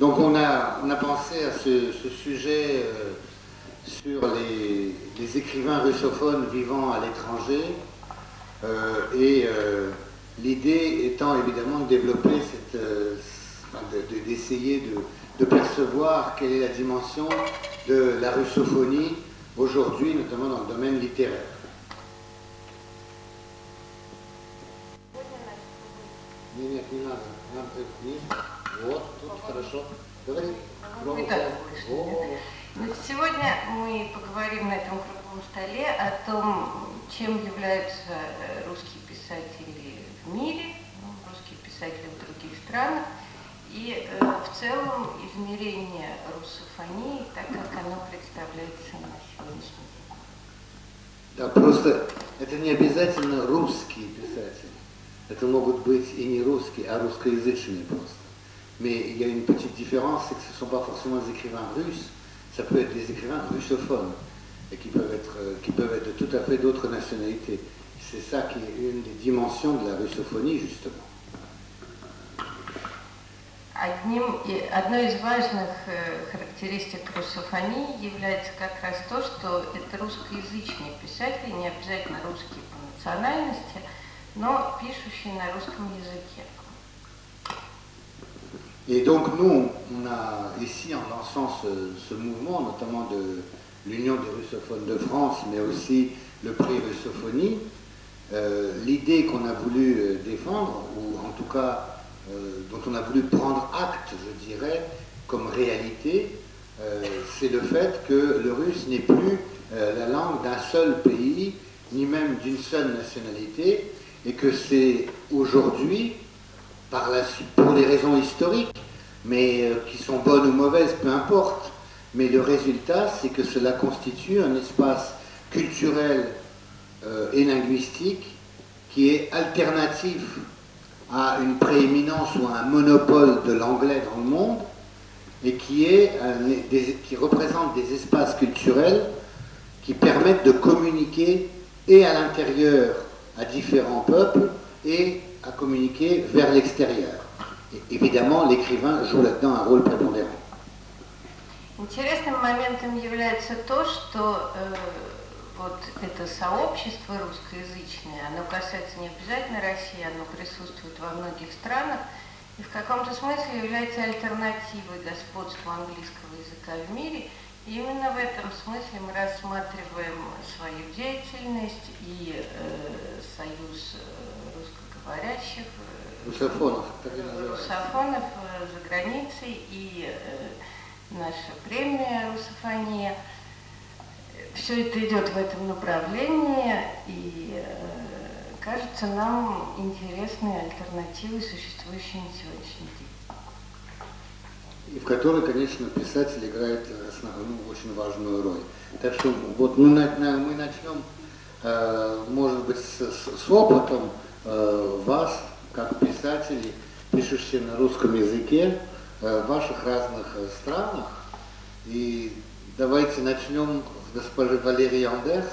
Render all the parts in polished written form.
Donc on a pensé à ce sujet sur les écrivains russophones vivant à l'étranger, l'idée étant évidemment de développer d'essayer de percevoir quelle est la dimension de la russophonie aujourd'hui, notamment dans le domaine littéraire. Сегодня мы поговорим на этом круглом столе о том, чем являются русские писатели в мире, русские писатели в других странах, и в целом измерение руссофонии, так как оно представляется на сегодняшний день. Да, просто это не обязательно русские писатели. Это могут быть и не русские, а русскоязычные просто. Mais il y a une petite différence, c'est que ce ne sont pas forcément des écrivains russes, ça peut être des écrivains russophones, et qui peuvent être de tout à fait d'autres nationalités. C'est ça qui est une des dimensions de la russophonie, justement. Одной из важных характеристик руссофонии является как раз то, что это русскоязычные писатели, не обязательно русские по национальности, но пишущие на русском языке. Et donc nous, on a ici, en lançant ce mouvement, notamment de l'Union des russophones de France, mais aussi le prix Russophonie, l'idée qu'on a voulu défendre, ou en tout cas dont on a voulu prendre acte, je dirais, comme réalité, c'est le fait que le russe n'est plus la langue d'un seul pays, ni même d'une seule nationalité, et que c'est aujourd'hui, pour des raisons historiques, mais qui sont bonnes ou mauvaises, peu importe, mais le résultat, c'est que cela constitue un espace culturel et linguistique qui est alternatif à une prééminence ou à un monopole de l'anglais dans le monde, et qui représente des espaces culturels qui permettent de communiquer et à l'intérieur à différents peuples et à communiquer vers l'extérieur. Et évidemment, l'écrivain joue là-dedans un rôle prépondérant. Интересным моментом является то, что вот это сообщество русскоязычное, оно касается не обязательно России, оно присутствует во многих странах и в каком-то смысле является альтернативой господству английского языка в мире. И именно в этом смысле мы рассматриваем свою деятельность и союз русскоговорящих, русофонов за границей и наша премия «Руссофония». Все это идет в этом направлении, и кажется нам интересной альтернативой, существующей на сегодняшний день. И в которой, конечно, писатель играет очень важную роль. Так что вот мы начнем, может быть, с опытом вас, как писателей, пишущих на русском языке, в ваших разных странах. И давайте начнем с госпожи Валерии Андерс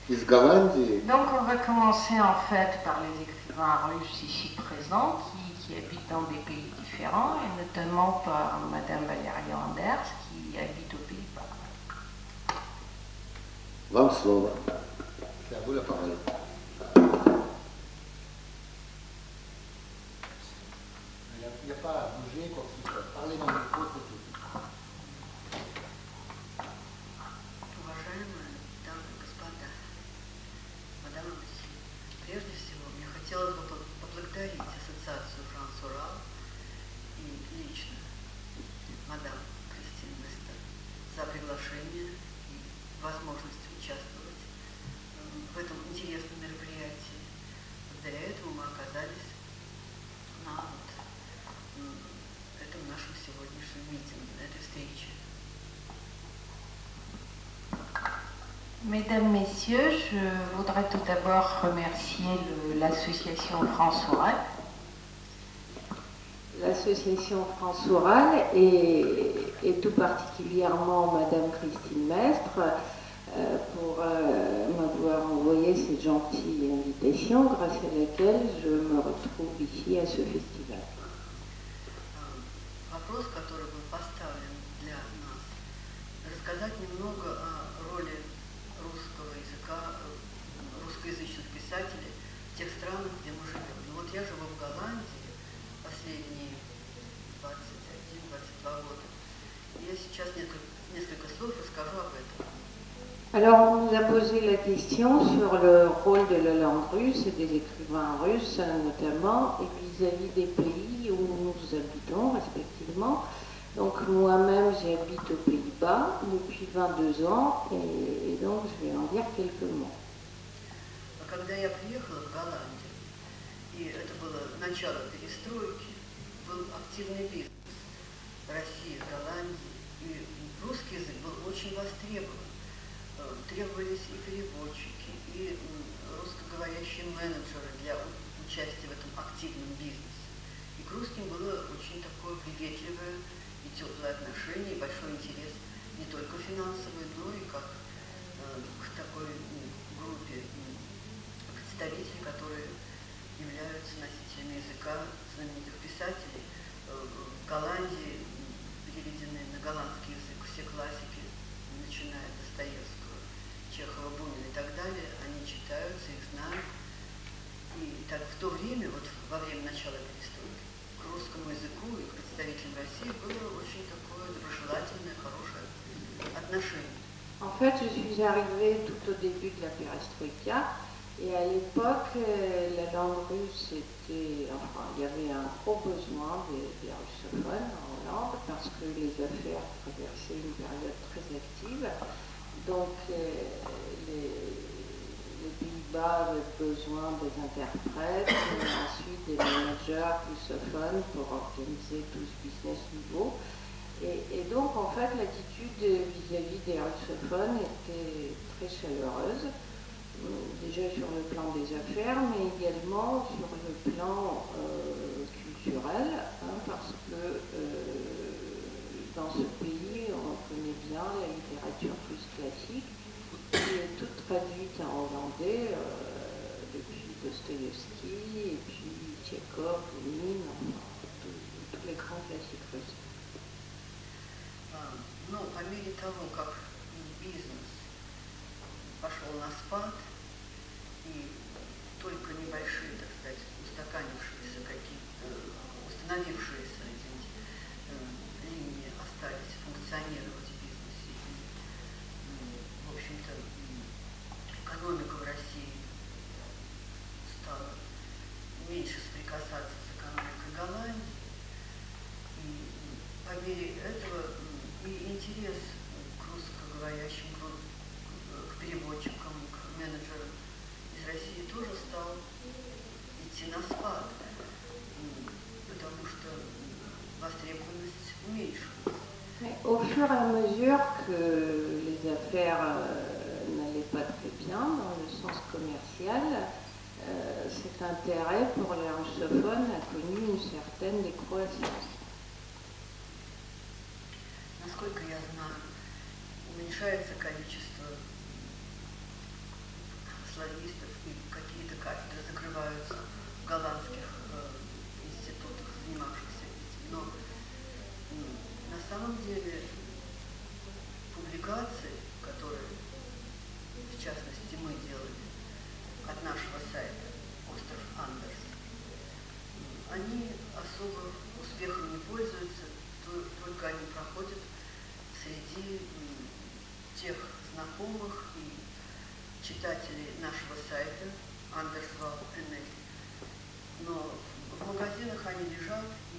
из Голландии. Donc on va commencer en fait par les écrivains russes ici présents qui habitent dans des pays différents, et notamment par Madame Valérie Anders qui habite aux Pays-Bas. Вам слово. C'est à vous la parole. Il n'y a pas à bouger, quoi que ce soit. Parlez dans le micro, c'est tout. Уважаемые дамы и господа, мадам и месье, прежде всего мне хотелось бы поблагодарить Ассоциацию Франс Урал и лично мадам Кристин Местер за приглашение и возможность участвовать в этом интересном мероприятии. Благодаря этому мы оказались на этом нашем сегодняшнем митинге, на этой встрече. Mesdames, Messieurs, je voudrais tout d'abord remercier l'association France Oral. L'association France Oral et tout particulièrement Madame Christine Mestre pour m'avoir envoyé cette gentille invitation grâce à laquelle je me retrouve ici à ce festival. вопрос, который был поставлен для нас, рассказать немного о роли русского языка, русскоязычных писателей в тех странах, где мы живем. Ну вот я живу в Голландии последние 21-22 года. И я сейчас несколько слов расскажу об этом. Alors, on nous a posé la question sur le rôle de la langue russe et des écrivains russes, notamment, et vis-à-vis des pays où nous habitons respectivement. Donc, moi-même, j'habite aux Pays-Bas depuis 22 ans, et donc je vais en dire quelques mots. Когда я приехала в Голландию, и это было начало перестройки, был активный бизнес в России, в Голландии, и русский язык был очень востребован. Требовались и переводчики, и русскоговорящие менеджеры для участия в этом активном бизнесе. И к русским было очень такое приветливое и теплое отношение, и большой интерес не только финансовый, но и как к такой группе представителей, которые являются носителями языка знаменитых писателей. В Голландии переведены на голландский язык все классики, начиная от Достоевского, Чехова, Бунина и так далее, они читаются, их знают. И так в то время, вот во время начала перестройки, к русскому языку и к представителям России было очень такое доброжелательное, хорошее отношение. En fait, je suis arrivée tout au début de la perestroïka, et à l'époque, la langue russe était, enfin, il y avait un gros besoin des russophones en Hollande, parce que les affaires traversaient une période très active. Donc, les Pays-Bas avaient besoin des interprètes, et ensuite des managers russophones pour organiser tout ce business nouveau. Et donc, en fait, l'attitude vis-à-vis des russophones était très chaleureuse, déjà sur le plan des affaires, mais également sur le plan culturel, parce que dans ce pays, on connaît bien la littérature russe classique, qui est toute traduite en hollandais depuis Dostoïevski, et puis Tchekhov, Lénine, enfin, tous les grands classiques russes. Но по мере того, как бизнес пошел на спад, и только небольшие, так сказать, устаканившиеся, установившиеся линии остались функционировать в бизнесе, и, в общем-то, экономика в России стала меньше соприкасаться с экономикой Голландии, и по мере этого и интерес к русскоговорящим, к переводчикам, к менеджерам из России тоже стал идти на спад, потому что востребованность уменьшилась. Au fur et à mesure que les affaires n'allaient pas très bien dans le sens commercial, cet intérêt pour les russophones a connu une certaine décroissance. Насколько я знаю, уменьшается количество славистов, и какие-то кафедры закрываются в голландских институтах, занимавшихся этим. Но на самом деле публикации, которые, в частности, мы делали от нашего сайта «Остров Андерс», они особо успехом не пользуются, только они проходят среди тех знакомых и читателей нашего сайта Anderswald.nl. Но в магазинах они лежат и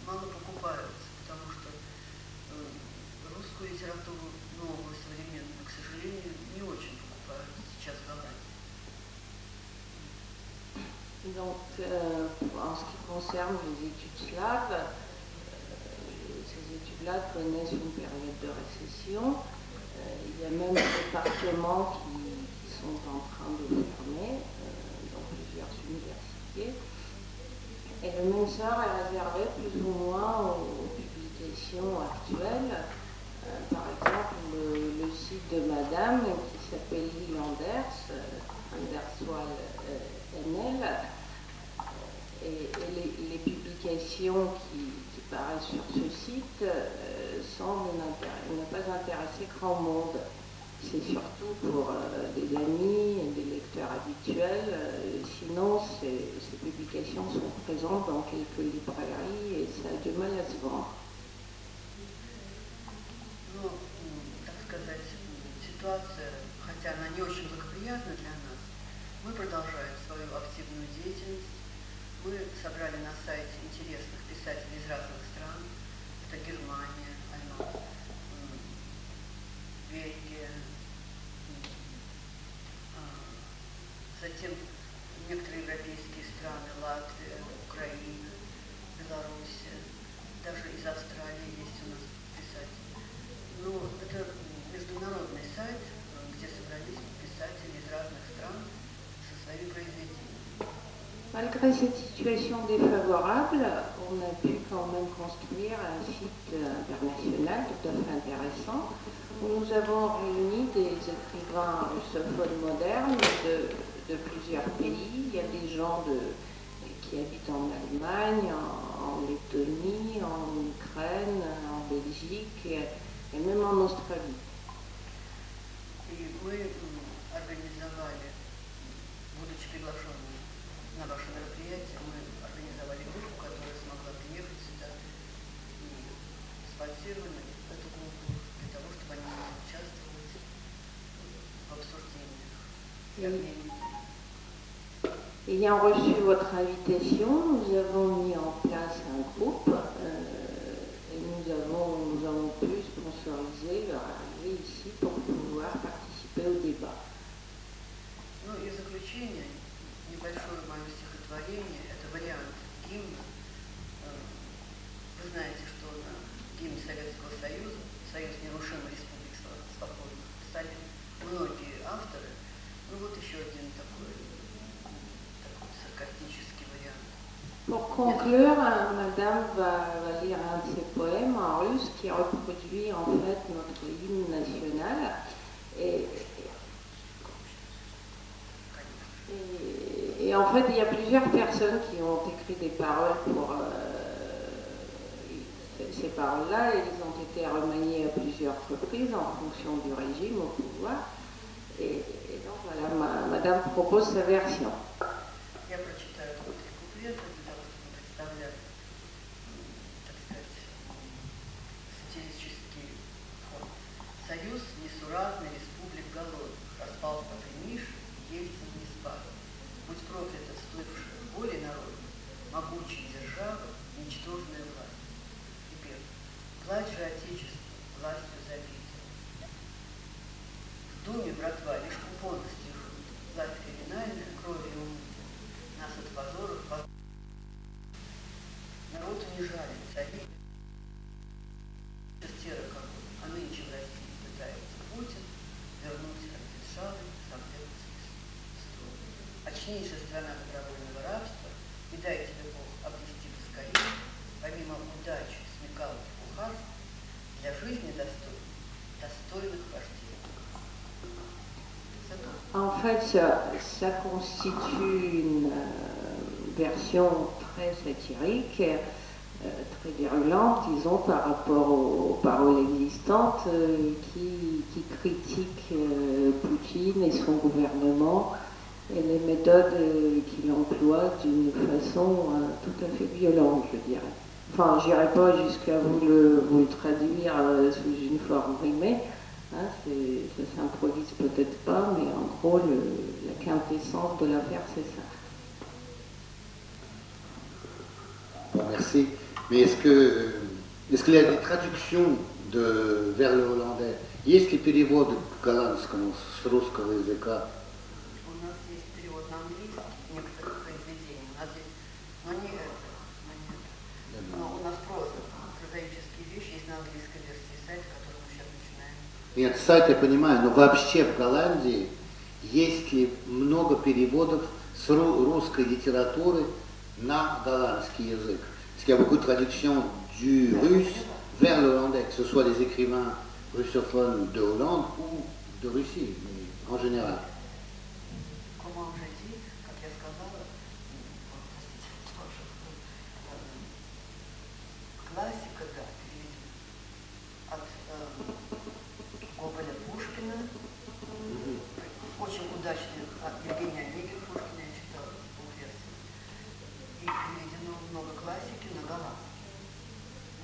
мало покупаются, потому что русскую литературу новую, современную, к сожалению, не очень покупают сейчас в Голландии. Donc, en ce qui concerne les études slaves, ces études-là connaissent une période de récession. Il y a même des départements qui sont en train de fermer dans plusieurs universités. Et le même sort est réservé plus ou moins aux publications actuelles. Par exemple, le site de Madame qui s'appelle Lille Anders, Anderswald.nl, et les publications publications qui paraissent sur ce site semblent ne pas intéresser grand monde. C'est surtout pour des amis et des lecteurs habituels. Sinon, ces publications sont présentes dans quelques librairies et ça a du mal à se vendre. Ну, так сказать, ситуация, хотя она не очень благоприятна для нас, мы продолжаем свою активную деятельность. Мы собрали на сайте интересных писателей из разных стран. Это Германия, Бельгия, затем некоторые европейские страны, Латвия, Украина, Белоруссия, даже из Австралии есть у нас писатели. Но это международный сайт, где собрались писатели из разных стран со своими произведениями. Malgré cette situation défavorable, on a pu quand même construire un site international tout à fait intéressant où nous avons réuni des écrivains russophones modernes de plusieurs pays. Il y a des gens qui habitent en Allemagne, en Lettonie, en Ukraine, en Belgique et même en Australie. И мы организовали, будучи приглашенными на ваше мероприятие, мы организовали группу, которая смогла приехать сюда и спонсировали эту группу для того, чтобы они могли участвовать в обсуждениях и обмене. Ayant reçu votre invitation, nous avons mis en place un groupe et nous avons pu sponsoriser leur arrivée ici pour pouvoir participer au débat. Ну и в заключение небольшое мое стихотворение, это вариант гимна. Вы знаете, что на гимн Советского Союза, Союз нерушимой республик свободных, писали многие авторы. Ну вот еще один такой sarcastique variant. Pour conclure, Madame va lire un de ses poèmes en russe qui reproduit en fait notre hymne national. Et en fait, il y a plusieurs personnes qui ont écrit des paroles pour ces paroles-là, et elles ont été remaniées à plusieurs reprises en fonction du régime au pouvoir. Et donc voilà, Madame propose sa version. Я прочитаю три куплета для того, чтобы представлять, так сказать, сатирический фон. Союз несуразный республик голодных распался в Миш, Ельцин не спал. Будь проклята вступившая в воле народа, могучая держава, ничтожная власть. Теперь, власть же Отечества, властью забита. В Думе, братва, лишь купонности ждут, власть криминальная, кровью умыта. Нас от позоров народу не жалит, цари тера какой, а нынче в России пытается Путин вернуть обветшалый совдеповский строй. Очнись же, страна добровольного рабства, и дай тебе Бог обрести поскорее, помимо удачи, смекалки, кухарства, для жизни достойных вождей. En fait, ça constitue une version très satirique, très virulente, disons, par rapport aux paroles existantes qui critiquent Poutine et son gouvernement et les méthodes qu'il emploie d'une façon tout à fait violente, je dirais. Enfin, je n'irai pas jusqu'à vous le traduire sous une forme rimée. Hein, ça s'improvise peut-être pas, mais en gros, la quintessence de l'affaire, c'est ça. Bon, merci. Mais est-ce qu'il y a des traductions vers le hollandais? Есть ли перевод к голландскому с русского языка? У нас есть перевод на английский некоторых произведений. У нас есть, но не это, но у нас прозаические вещи есть на английской версии сайта, который мы сейчас начинаем. Нет, сайт я понимаю, но вообще в Голландии есть ли много переводов с rусской литературы на голландский язык? Est-ce qu'il y a beaucoup de traductions du russe vers le hollandais, que ce soit les écrivains russophones de Hollande ou de Russie, en général? Comment j'ai dit, как я сказала, классика, да, переведена. От Гоголя Пушкина. Очень удачный от Евгения Онегина Пушкина я читала полверсии. И переведено много классики на голландский.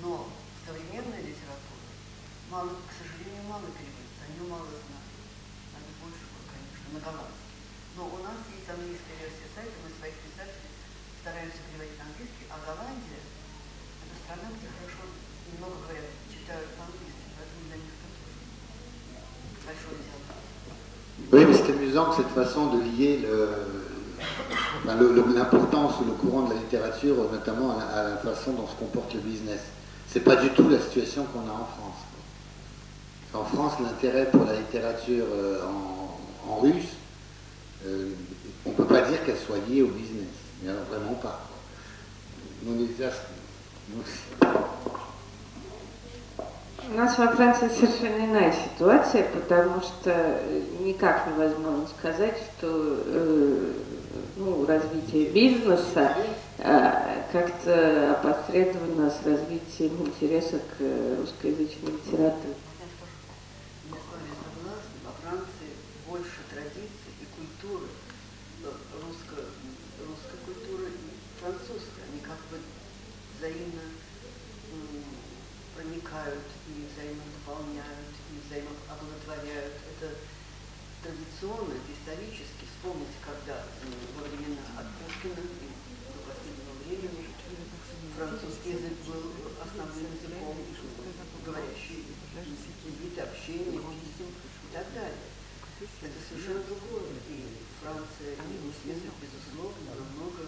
Но современная литература мало, к сожалению, мало переводится, о нее мало знают. Надо больше, конечно, на голландский. Но у нас есть английская версия сайта, мы своих писателей стараемся переводить на английский, а Голландия – это страна, где хорошо, много говорят, читают по-английски, поэтому для них это тоже большое дело. Oui, mais c'est amusant que cette façon de lier l'importance ou le courant de la littérature, notamment à la façon dont se comporte le business. C'est pas du tout la situation qu'on a en France. En France, l'intérêt pour la littérature en russe, on ne peut pas dire qu'elle soit liée au business. Mais alors vraiment pas. У нас во Франции совершенно иная ситуация, потому что никак невозможно сказать, что развитие бизнеса как-то опосредовано с развитием интереса к русскоязычной литературе. Я с вами согласна, во Франции больше традиций и культуры, русской культуры и французской. Они как бы взаимно проникают и взаимодополняют, и взаимооплодотворяют. Это традиционно, исторически. Вспомните, когда во времена от Пушкина и до последнего времени французский язык был основным языком, говорящий вид общения, писем и так далее. Это совершенно другое. И Франция и русский язык, безусловно, намного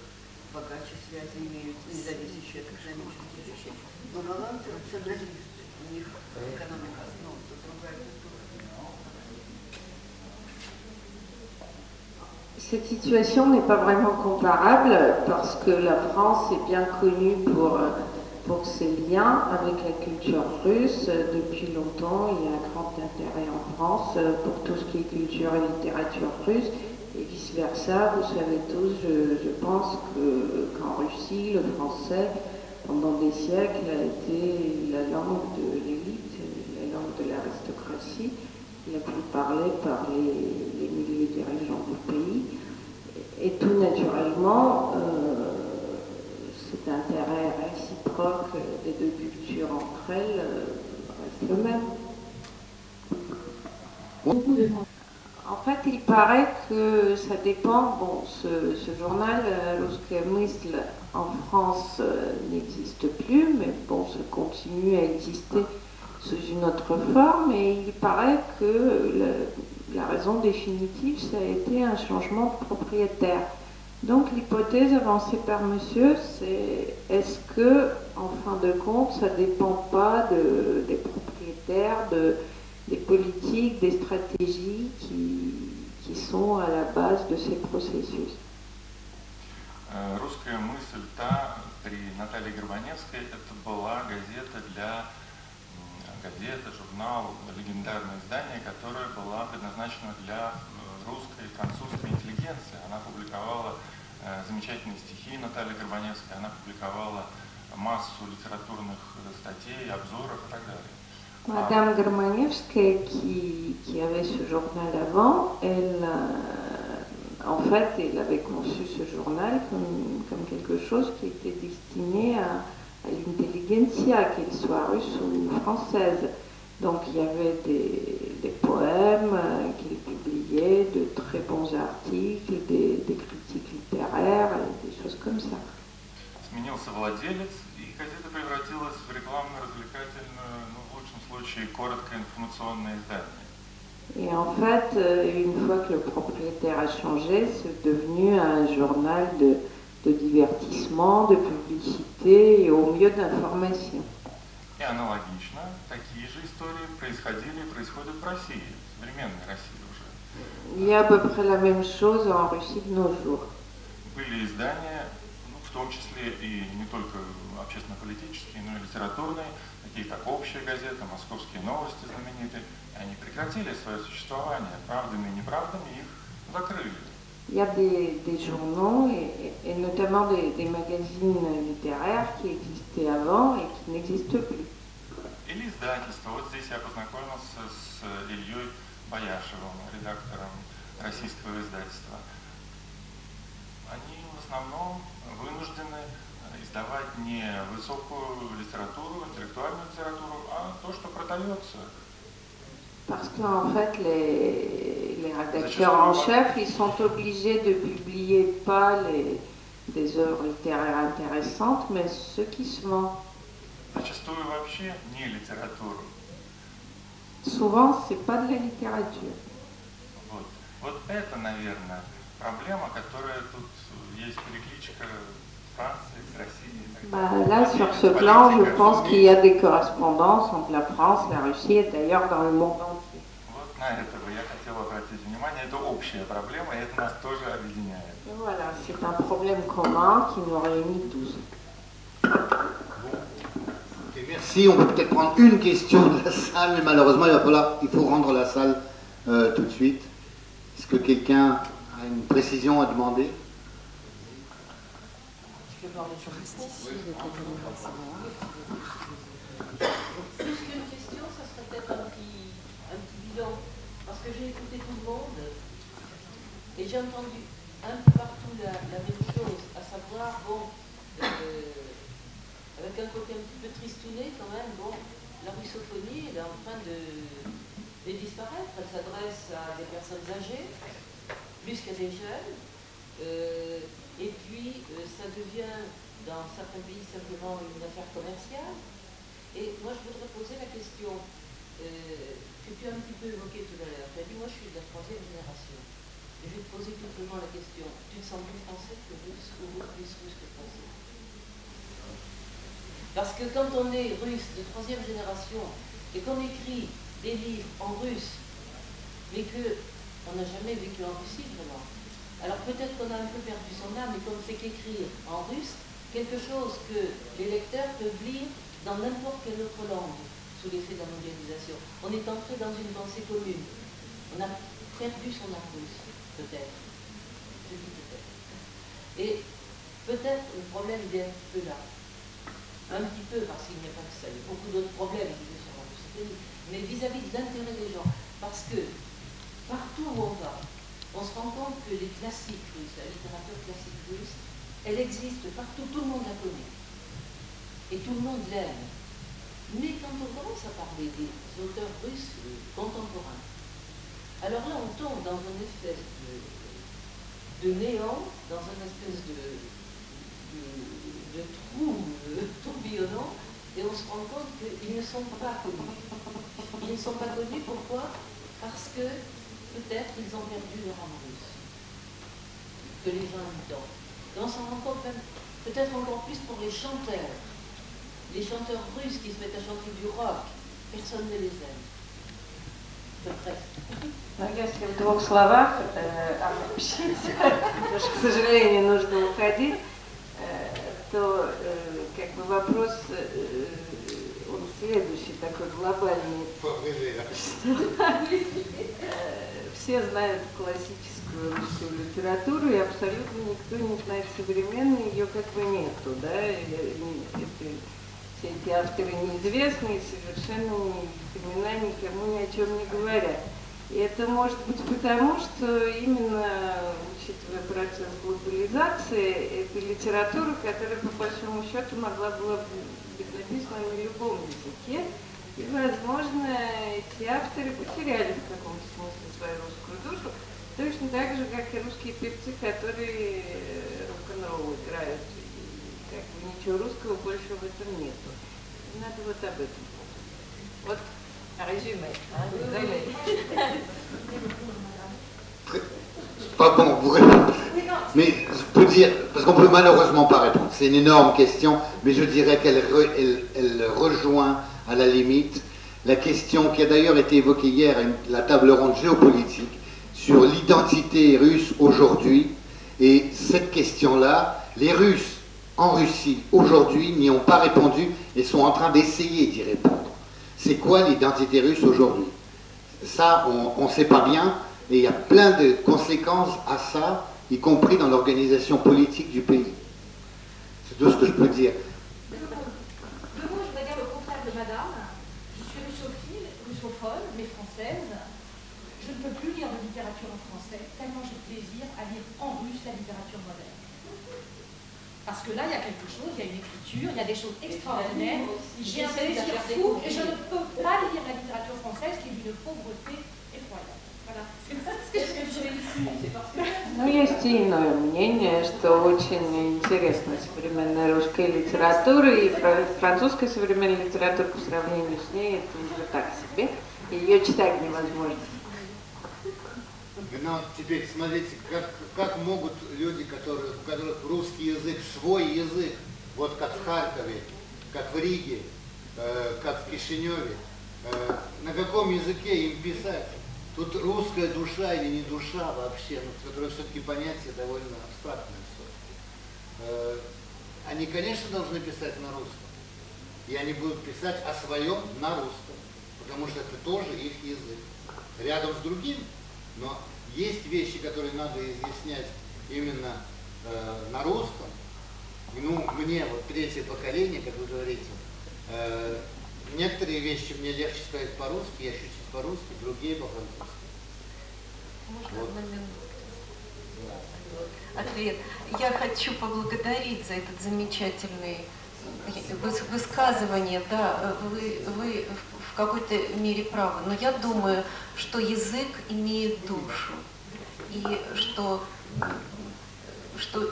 богаче связи имеют, независящие от экономических вещей. Но голландцы рационалисты, у них экономика основа, это другая культура. Cette situation n'est pas vraiment comparable parce que la France est bien connue pour ses liens avec la culture russe. Depuis longtemps, il y a un grand intérêt en France pour tout ce qui est culture et littérature russe et vice-versa. Vous savez tous, je pense qu'en Russie, le français, pendant des siècles, a été la langue de l'élite, la langue de l'aristocratie, la plus parlée par les milieux dirigeants du pays. Et tout naturellement, cet intérêt réciproque des deux cultures entre elles reste le même. En fait, il paraît que ça dépend. Bon, ce journal, Русская мысль, en France, n'existe plus, mais bon, ça continue à exister sous une autre forme. Et il paraît que la raison définitive, ça a été un changement de propriétaire. Donc l'hypothèse avancée par monsieur, c'est est-ce que, en fin de compte, ça ne dépend pas des propriétaires, des politiques, des stratégies qui sont à la base de ces processus. «Русская мысль» при Наталье Горбаневской, это была газета, журнал, легендарное издание, которое было предназначено для русской и французской интеллигенции. Она публиковала замечательные стихи Натальи Горбаневской, она публиковала массу литературных статей, обзоров и так далее. Madame Gorbanevskaya, qui avait ce journal avant, en fait, elle avait conçu ce journal comme quelque chose qui était destiné à l'intelligentsia, qu'elle soit russe ou française. Donc il y avait des poèmes qu'il publiait, de très bons articles, des critiques littéraires, des choses comme ça. Сменился владелец, и газета превратилась в рекламно-развлекательную, в лучшем случае, короткое информационное издание. Et en fait, une fois que le propriétaire a changé, c'est devenu un journal de divertissement, de publicité et au mieux d'information. И аналогично, такие же истории происходили и происходят в России, в современной России уже. Il y a à peu près la même chose en Russie de nos jours. Были издания, в том числе и не только общественно-политические, но и литературные, такие как «Общая газета», «Московские новости» знаменитые. Они прекратили свое существование, правдами и неправдами их закрыли. il y a des journaux et notamment des magazines littéraires qui existaient avant et qui n'existent plus. Или издательство. Вот здесь я познакомился с Ильей Бояшевым, редактором российского издательства. Они в основном вынуждены издавать не высокую литературу, интеллектуальную литературу, а то, что продается. Parce qu'en fait, les rédacteurs en chef, ils sont obligés de publier pas des œuvres littéraires intéressantes, mais ce qui se vend. Зачастую вообще не литературу. Souvent, c'est pas de la littérature. Вот это, наверное, проблема, которая тут есть перекличка Франции с Россией. Là, sur ce plan, je pense qu'il y a des correspondances entre la France, la Russie et d'ailleurs dans le monde entier. Вот на это бы я хотел обратить внимание. Это общая проблема, и это нас тоже объединяет. Voilà, c'est un problème commun qui nous réunit tous. Merci, on peut peut-être prendre une question de la salle, mais malheureusement il faut rendre la salle tout de suite. Est-ce que quelqu'un a une précision à demander? Je vais voir les juristes ici. Plus qu'une question, ça serait peut-être un petit bilan, parce que j'ai écouté tout le monde et j'ai entendu un peu partout la même chose, à savoir, bon, avec un côté un petit peu tristouné quand même, bon, la russophonie, elle est en train de disparaître. Elle s'adresse à des personnes âgées, plus qu'à des jeunes, et puis ça devient, dans certains pays, simplement une affaire commerciale. Et moi, je voudrais poser la question que tu as un petit peu évoquée tout à l'heure. Tu as dit, moi, je suis de la 3e génération. Et je vais te poser tout simplement la question, tu te sens plus français que russe ou plus russe que français? Parce que quand on est russe de 3e génération et qu'on écrit des livres en russe, mais qu'on n'a jamais vécu en Russie vraiment, alors peut-être qu'on a un peu perdu son âme et qu'on ne fait qu'écrire en russe quelque chose que les lecteurs peuvent lire dans n'importe quelle autre langue, sous l'effet de la mondialisation. On est entré dans une pensée commune. On a perdu son âme russe, peut-être. Je dis peut-être. Et peut-être le problème il est un petit peu là. Un petit peu, parce qu'il n'y a pas que ça, il y a beaucoup d'autres problèmes sur la russophonie, mais vis-à-vis de l'intérêt des gens. Parce que partout où on va, on se rend compte que les classiques russes, la littérature classique russe, elle existe partout, tout le monde la connaît. Et tout le monde l'aime. Mais quand on commence à parler des auteurs russes contemporains, alors là on tombe dans une espèce de néant, dans une espèce de trou tourbillonnant, et on se rend compte qu'ils ne sont pas connus. Ils ne sont pas connus, pourquoi? Parce que peut-être ils ont perdu leur âme russe, que les gens aiment tant. Et on s'en rend compte même, peut-être encore plus pour les chanteurs. Les chanteurs russes qui se mettent à chanter du rock, personne ne les aime. Ну, если в двух словах обобщить, потому что, к сожалению, нужно уходить, то как бы вопрос, он следующий, такой глобальный. Все знают классическую русскую литературу, и абсолютно никто не знает современной, ее как бы нету, да, все эти авторы неизвестные, совершенно имена никому ни о чем не говорят. И это может быть потому, что именно, учитывая процесс глобализации, это литература, которая по большому счету могла была быть написана на любом языке, и, возможно, эти авторы потеряли в каком-то смысле свою русскую душу, точно так же, как и русские певцы, которые рок-н-ролл играют. Как бы ничего русского больше в этом нету. Надо вот об этом. Вот резюме. Pas bon, vous répondez. Mais je peux dire, parce qu'on peut malheureusement pas répondre, c'est une énorme question, mais je dirais qu'elle rejoint à la limite la question qui a d'ailleurs été évoquée hier à la table ronde géopolitique sur l'identité russe aujourd'hui. Et cette question-là, les Russes en Russie aujourd'hui n'y ont pas répondu et sont en train d'essayer d'y répondre. C'est quoi l'identité russe aujourd'hui? Ça, on ne sait pas bien, et il y a plein de conséquences à ça y compris dans l'organisation politique du pays. C'est tout ce que je peux dire. De mots, je voudrais dire le contraire de madame. Je suis russophile, russophone, mais française. Je ne peux plus lire de littérature en français, tellement j'ai plaisir à lire en russe la littérature moderne. Parce que là, il y a quelque chose, il y a une écriture, il y a des choses extraordinaires. J'ai un plaisir fou et je ne peux pas lire la littérature française qui est d'une pauvreté effroyable. Voilà. C'est ce que je veux dire. Ну, есть и иное мнение, что очень интересна современная русская литература, и французская современная литература по сравнению с ней это уже так себе, ее читать невозможно. Но теперь смотрите, как могут люди, у которых русский язык, свой язык, вот как в Харькове, как в Риге, как в Кишиневе, на каком языке им писать? Тут русская душа или не душа вообще, которое все-таки понятие довольно абстрактное. Они, конечно, должны писать на русском. И они будут писать о своем на русском, потому что это тоже их язык. Рядом с другим, но есть вещи, которые надо изъяснять именно на русском. Ну, мне, вот третье поколение, как вы говорите, некоторые вещи мне легче сказать по-русски, я чуть-чуть по-русски, другие по-французски. Можно вот. Ответ. Я хочу поблагодарить за этот замечательный высказывание. Да, вы в какой-то мере правы, но я думаю, что язык имеет душу, и что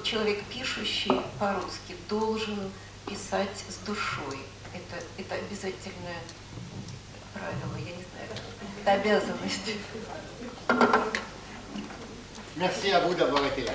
человек, пишущий по-русски, должен писать с душой. Это обязательное правило, я не знаю, это обязанность. Merci à vous d'avoir été là.